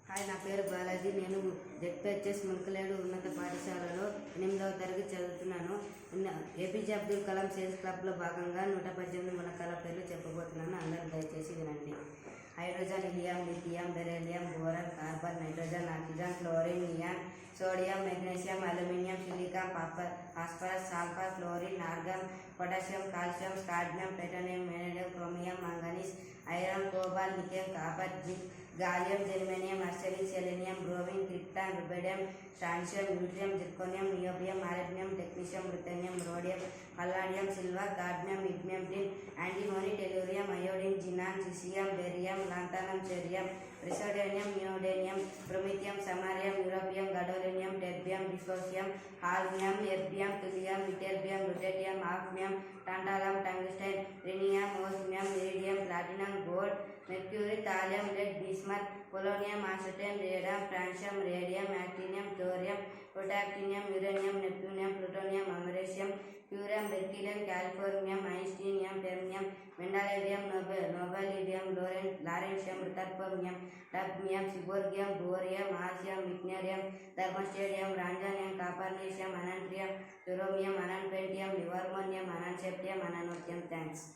Hi, నా పేరు బాలాజీ. నేను జెడ్పీహెచ్ఎస్ మునకలేడు ఉన్నత పాఠశాలలో 8వ తరగతి చదువుతున్నాను. ఏపీజే అబ్దుల్ కలాం సేల్స్ క్లబ్లో భాగంగా 118 మునకాల పేర్లు చెప్పబోతున్నాను. అందరూ దయచేసి వినండి. Hydrogen, helium, lithium, beryllium, boron, carbon, nitrogen, oxygen, chlorine, neon, sodium, magnesium, aluminium, silicon, phosphorus, sulphur, fluorine, argon, potassium, calcium, cadmium, platinum, meridium, chromium, manganese, iron, cobalt, nickel, copper, zinc, gallium, germanium, arsenic, selenium, bromine, krypton, rubidium, strontium, yttrium, zirconium, niobium, molybdenum, technetium, ruthenium, rhodium, palladium, silver, cadmium, indium, tin, antimony, tellurium, iodine, xenon, caesium, barium, lanthanum, cerium, praseodymium, neodymium, promethium, samarium, europium, gadolinium, terbium, డిసోసియం, holmium, erbium, thulium, ytterbium, lutetium, hafnium, tantalum, tungsten, rhenium, osmium, iridium, platinum, gold, mercury, thallium, lead, bismuth, polonium, astatine, radium, francium, radium, actinium, thorium, protactinium, uranium, neptunium, plutonium, americium, curium, berkelium, californium, einsteinium, fermium, mendelevium, nobelium, lawrencium, rutherfordium, dubnium, seaborgium, bohrium, hassium, meitnerium, darmstadtium, roentgenium, copernicium, ununtrium, flerovium, ununpentium, livermorium, ununseptium, ununoctium. Thanks.